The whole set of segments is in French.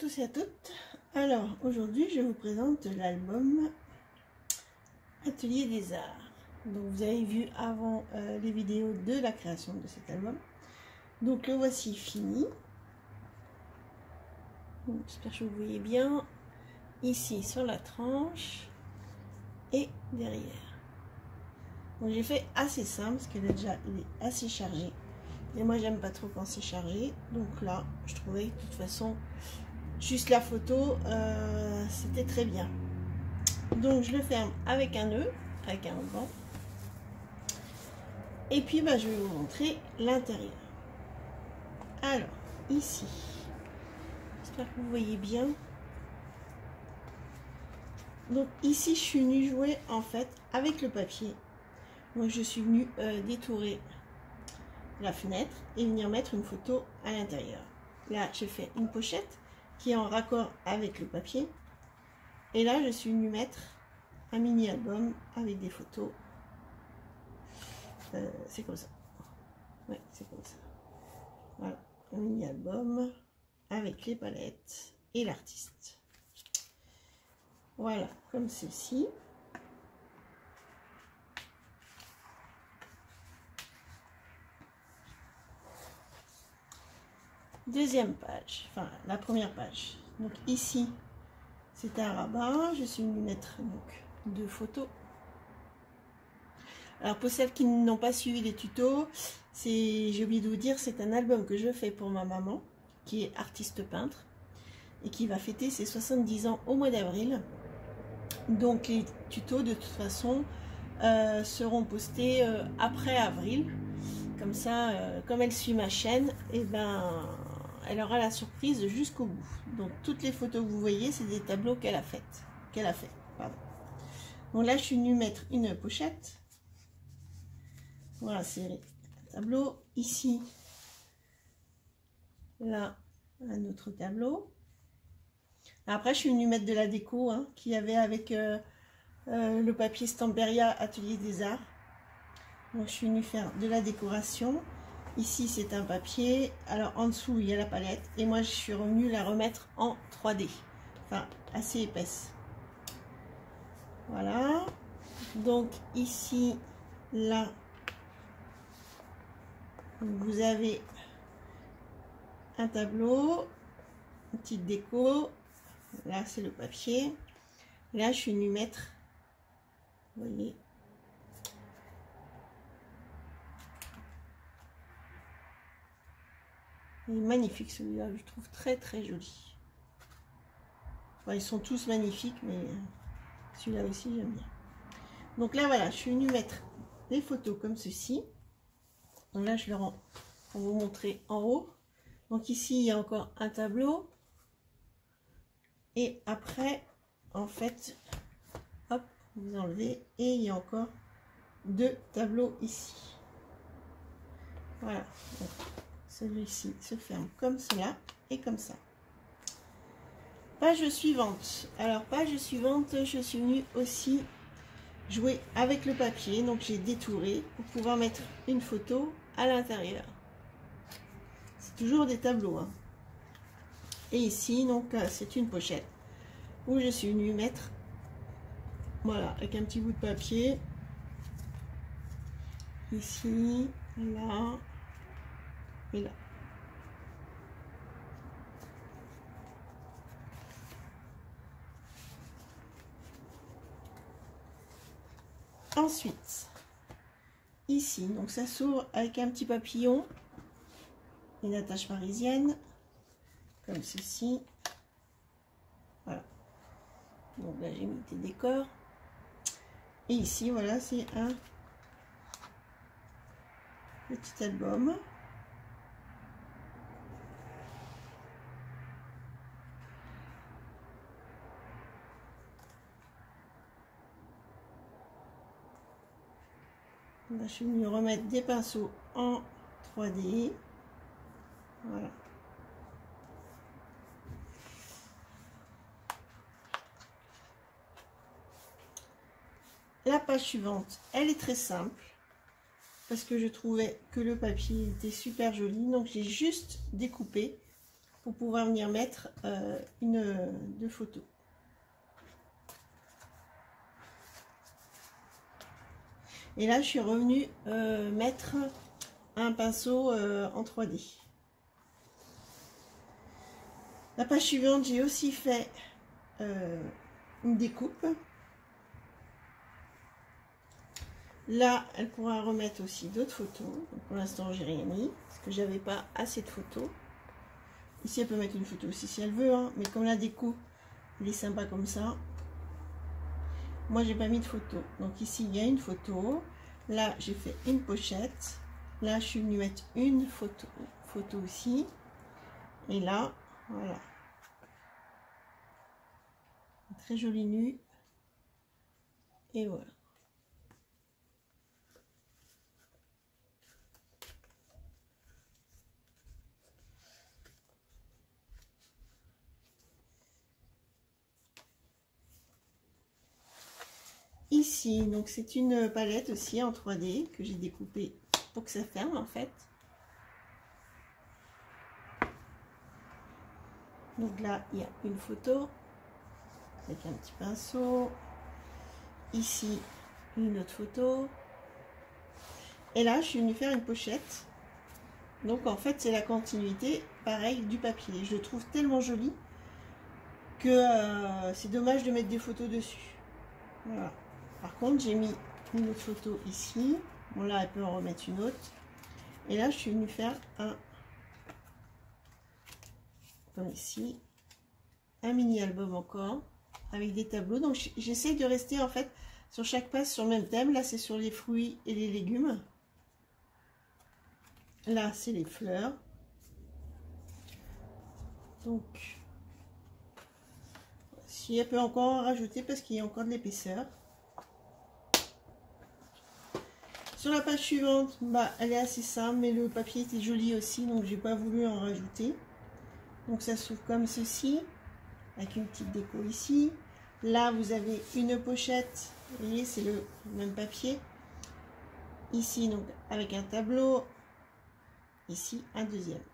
tous et à toutes. Alors aujourd'hui je vous présente l'album Atelier des Arts. Donc vous avez vu avant les vidéos de la création de cet album. Donc le voici fini. J'espère que vous voyez bien. Ici sur la tranche et derrière. Donc j'ai fait assez simple parce qu'il est assez chargé. Et moi j'aime pas trop quand c'est chargé. Donc là je trouvais de toute façon juste la photo c'était très bien. Donc je le ferme avec un nœud, avec un ruban. Et puis je vais vous montrer l'intérieur. Alors ici, j'espère que vous voyez bien. Donc ici je suis venue jouer en fait avec le papier. Donc je suis venue détourer la fenêtre et venir mettre une photo à l'intérieur. Là j'ai fait une pochette qui est en raccord avec le papier. Et là je suis venue mettre un mini album avec des photos. C'est comme ça. Ouais, c'est comme ça. Voilà, un mini album avec les palettes et l'artiste. Voilà, comme ceci. Deuxième page, enfin la première page. Donc ici, c'est un rabat. Je suis venue mettre donc deux photos. Alors pour celles qui n'ont pas suivi les tutos, j'ai oublié de vous dire, c'est un album que je fais pour ma maman, qui est artiste peintre, et qui va fêter ses 70 ans au mois d'avril. Donc les tutos de toute façon seront postés après avril. Comme ça, comme elle suit ma chaîne, et elle aura la surprise jusqu'au bout. Donc toutes les photos que vous voyez, c'est des tableaux qu'elle a fait. Pardon. Donc là, je suis venue mettre une pochette. Voilà, c'est un tableau. Ici, là, un autre tableau. Après, je suis venue mettre de la déco qu'il y avait avec le papier Stamperia Atelier des Arts. Donc, je suis venue faire de la décoration. Ici, c'est un papier. Alors, en dessous, il y a la palette. Et moi, je suis revenue la remettre en 3D. Enfin, assez épaisse. Voilà. Donc, ici, là, vous avez un tableau, une petite déco. Là, c'est le papier. Là, je suis venue mettre, vous voyez, il est magnifique celui-là, je trouve très très joli. Enfin, ils sont tous magnifiques, mais celui-là aussi j'aime bien. Donc là voilà, je suis venue mettre des photos comme ceci. Donc là je le rends pour vous montrer en haut. Donc ici il y a encore un tableau. Et après, en fait, hop, vous enlevez et il y a encore deux tableaux ici. Voilà. Celui-ci se ferme comme cela et comme ça. Page suivante. Alors, page suivante, je suis venue aussi jouer avec le papier. Donc, j'ai détouré pour pouvoir mettre une photo à l'intérieur. C'est toujours des tableaux. Et ici, donc, c'est une pochette où je suis venue mettre, voilà, avec un petit bout de papier. Ici, là et là. Ensuite, ici, donc ça s'ouvre avec un petit papillon, une attache parisienne, comme ceci. Voilà. Donc là, j'ai mis des décors. Et ici, voilà, c'est un petit album. Là, je suis venue remettre des pinceaux en 3D. Voilà. La page suivante, elle est très simple parce que je trouvais que le papier était super joli. Donc, j'ai juste découpé pour pouvoir venir mettre deux photos. Et là, je suis revenue mettre un pinceau en 3D. La page suivante, j'ai aussi fait une découpe. Là, elle pourra remettre aussi d'autres photos. Donc, pour l'instant, j'ai rien mis parce que j'avais pas assez de photos. Ici, elle peut mettre une photo aussi si elle veut, hein, mais comme la déco, elle est sympa comme ça. Moi, j'ai pas mis de photo. Donc ici, il y a une photo. Là, j'ai fait une pochette. Là, je suis venue mettre une photo aussi. Et là, voilà. Très joli nu. Et voilà. Ici, donc c'est une palette aussi en 3D que j'ai découpée pour que ça ferme en fait. Donc là, il y a une photo avec un petit pinceau. Ici, une autre photo. Et là, je suis venue faire une pochette. Donc en fait, c'est la continuité, pareil, du papier. Je le trouve tellement joli que c'est dommage de mettre des photos dessus. Voilà. Par contre, j'ai mis une autre photo ici. Bon, là, elle peut en remettre une autre. Et là, je suis venue faire comme ici, un mini-album encore, avec des tableaux. Donc, j'essaie de rester, en fait, sur chaque page, sur le même thème. Là, c'est sur les fruits et les légumes. Là, c'est les fleurs. Donc, si elle peut encore en rajouter, parce qu'il y a encore de l'épaisseur. Sur la page suivante, bah, elle est assez simple, mais le papier était joli aussi, donc j'ai pas voulu en rajouter. Donc ça s'ouvre comme ceci, avec une petite déco ici. Là, vous avez une pochette, vous voyez, c'est le même papier. Ici, donc avec un tableau. Ici, un deuxième.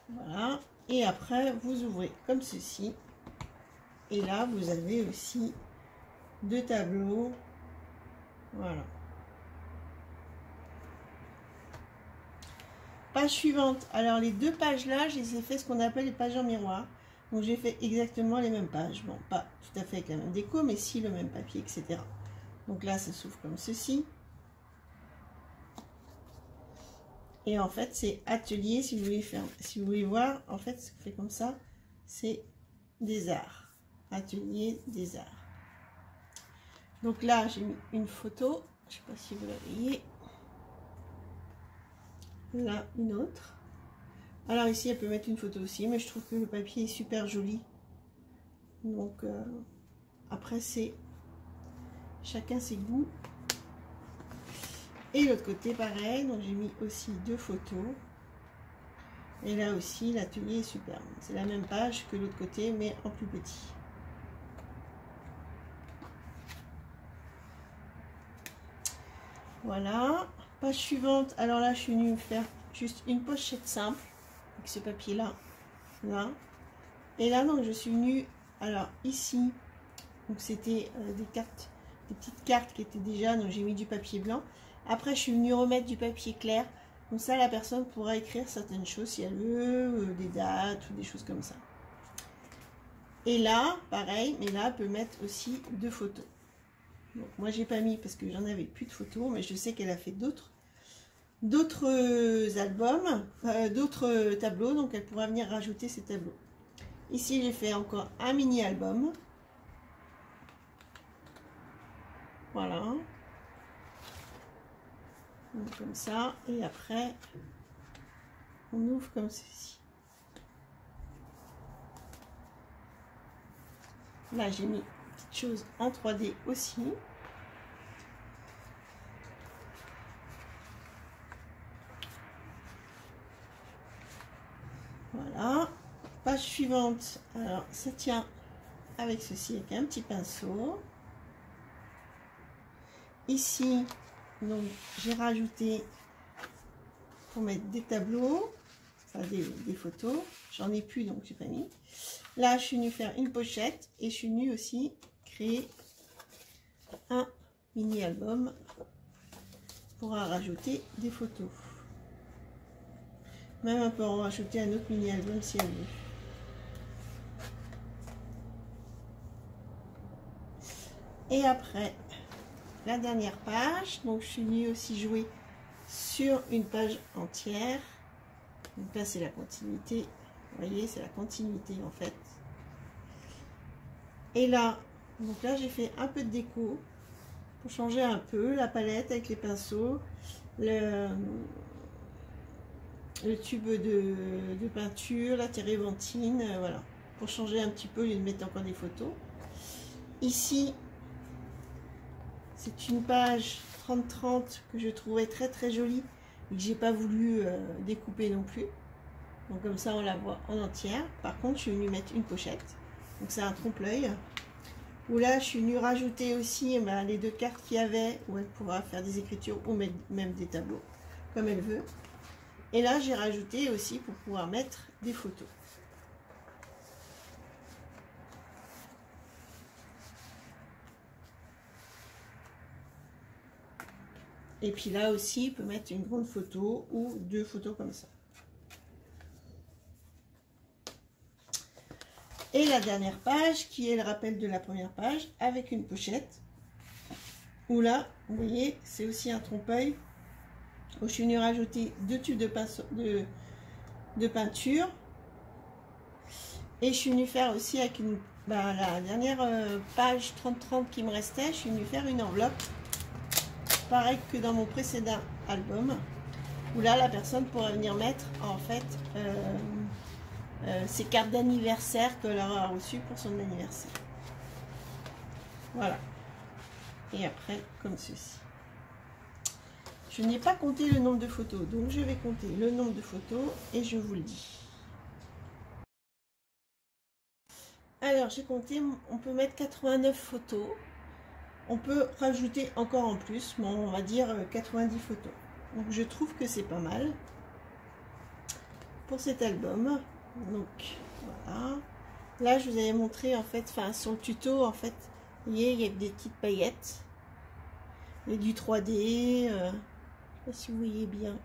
Voilà. Et après, vous ouvrez comme ceci. Et là, vous avez aussi deux tableaux. Voilà. Page suivante. Alors les deux pages là, je les ai fait ce qu'on appelle les pages en miroir. Donc j'ai fait exactement les mêmes pages. Bon, pas tout à fait avec la même déco, mais si le même papier, etc. Donc là, ça s'ouvre comme ceci. Et en fait, c'est atelier, si vous voulez faire, si vous voulez voir, en fait, ce que fait comme ça, c'est des arts. Atelier des arts. Donc là, j'ai mis une photo. Je ne sais pas si vous la voyez. Là, une autre. Alors ici, elle peut mettre une photo aussi, mais je trouve que le papier est super joli. Donc, après, c'est chacun ses goûts. Et l'autre côté, pareil. Donc, j'ai mis aussi deux photos. Et là aussi, l'atelier est superbe. C'est la même page que l'autre côté, mais en plus petit. Voilà. Page suivante. Alors là, je suis venue faire juste une pochette simple avec ce papier là. Là. Et là, donc, je suis venue. Alors, ici, donc c'était des cartes, des petites cartes qui étaient déjà. Donc, j'ai mis du papier blanc. Après, je suis venue remettre du papier clair. Comme ça, la personne pourra écrire certaines choses si elle veut, des dates ou des choses comme ça. Et là, pareil, mais là, elle peut mettre aussi deux photos. Donc, moi, j'ai pas mis parce que j'en avais plus de photos, mais je sais qu'elle a fait d'autres albums, d'autres tableaux, donc elle pourra venir rajouter ces tableaux. Ici, j'ai fait encore un mini-album. Voilà. Donc, comme ça, et après, on ouvre comme ceci. Là, j'ai mis une petite chose en 3D aussi. Voilà. Page suivante. Alors, ça tient avec ceci, avec un petit pinceau. Ici, donc, j'ai rajouté pour mettre des tableaux. enfin des photos. J'en ai plus, donc j'ai pas mis. Là, je suis venue faire une pochette et je suis venue aussi créer un mini-album pour en rajouter des photos. Même on peut en rajouter un autre mini-album si elle veut. Et après, la dernière page, donc je suis venue aussi jouer sur une page entière. Donc là, c'est la continuité. Vous voyez, c'est la continuité en fait. Et là, donc là, j'ai fait un peu de déco pour changer un peu la palette avec les pinceaux, le tube de peinture, la térébenthine, voilà, pour changer un petit peu et mettre encore des photos. Ici, c'est une page 30-30 que je trouvais très très jolie et que j'ai pas voulu découper non plus. Donc comme ça on la voit en entière. Par contre je suis venue mettre une pochette. Donc c'est un trompe-l'œil. Où là je suis venue rajouter aussi les deux cartes qu'il y avait où elle pourra faire des écritures ou même des tableaux comme elle veut. Et là j'ai rajouté aussi pour pouvoir mettre des photos. Et puis là aussi, il peut mettre une grande photo ou deux photos comme ça. Et la dernière page, qui est le rappel de la première page, avec une pochette. Où là, vous voyez, c'est aussi un trompe-l'œil. Où je suis venue rajouter deux tubes de peinture. Et je suis venue faire aussi avec la dernière page 30-30 qui me restait, je suis venue faire une enveloppe. Pareil que dans mon précédent album, où là la personne pourrait venir mettre en fait ses cartes d'anniversaire qu'elle aura reçues pour son anniversaire. Voilà. Et après, comme ceci. Je n'ai pas compté le nombre de photos, donc je vais compter le nombre de photos et je vous le dis. Alors, j'ai compté, on peut mettre 89 photos. On peut rajouter encore en plus, bon, on va dire 90 photos. Donc je trouve que c'est pas mal pour cet album. Donc voilà. Là je vous avais montré en fait, enfin sur le tuto en fait, vous voyez il y a des petites paillettes. Il y a du 3D. Je ne sais pas si vous voyez bien.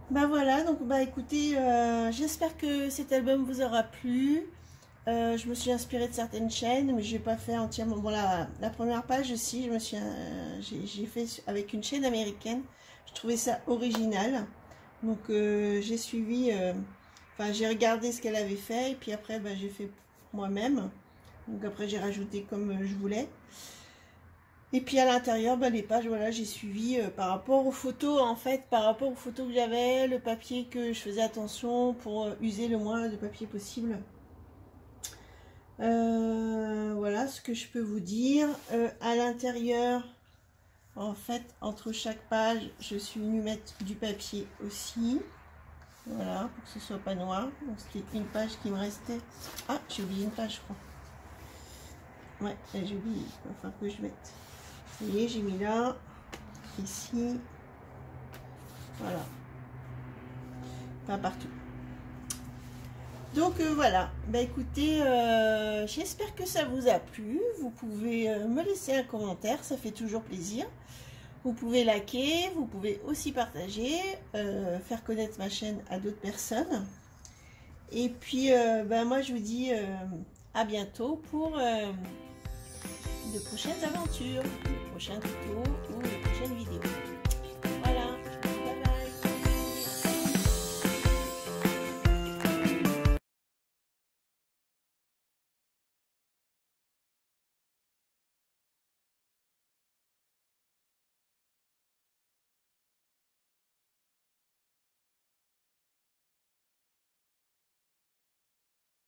Bah voilà, donc bah écoutez, j'espère que cet album vous aura plu. Je me suis inspirée de certaines chaînes, mais je n'ai pas fait entièrement. Bon, la première page aussi, j'ai fait avec une chaîne américaine. Je trouvais ça original. Donc j'ai suivi, enfin j'ai regardé ce qu'elle avait fait et puis après bah, j'ai fait moi-même. Donc après j'ai rajouté comme je voulais. Et puis à l'intérieur, bah, les pages, voilà, j'ai suivi par rapport aux photos, en fait, par rapport aux photos que j'avais, le papier que je faisais attention pour user le moins de papier possible. Voilà ce que je peux vous dire. À l'intérieur, en fait, entre chaque page, je suis venue mettre du papier aussi. Voilà, pour que ce soit pas noir. Donc c'était une page qui me restait. Ah, j'ai oublié une page, je crois. Ouais, j'ai oublié. Enfin, que je mette. Vous voyez, j'ai mis là, ici. Voilà. Pas partout. Donc voilà, bah écoutez, j'espère que ça vous a plu. Vous pouvez me laisser un commentaire, ça fait toujours plaisir. Vous pouvez liker, vous pouvez aussi partager, faire connaître ma chaîne à d'autres personnes. Et puis, bah, moi je vous dis à bientôt pour de prochaines aventures, de prochains tutos ou de prochaines vidéos.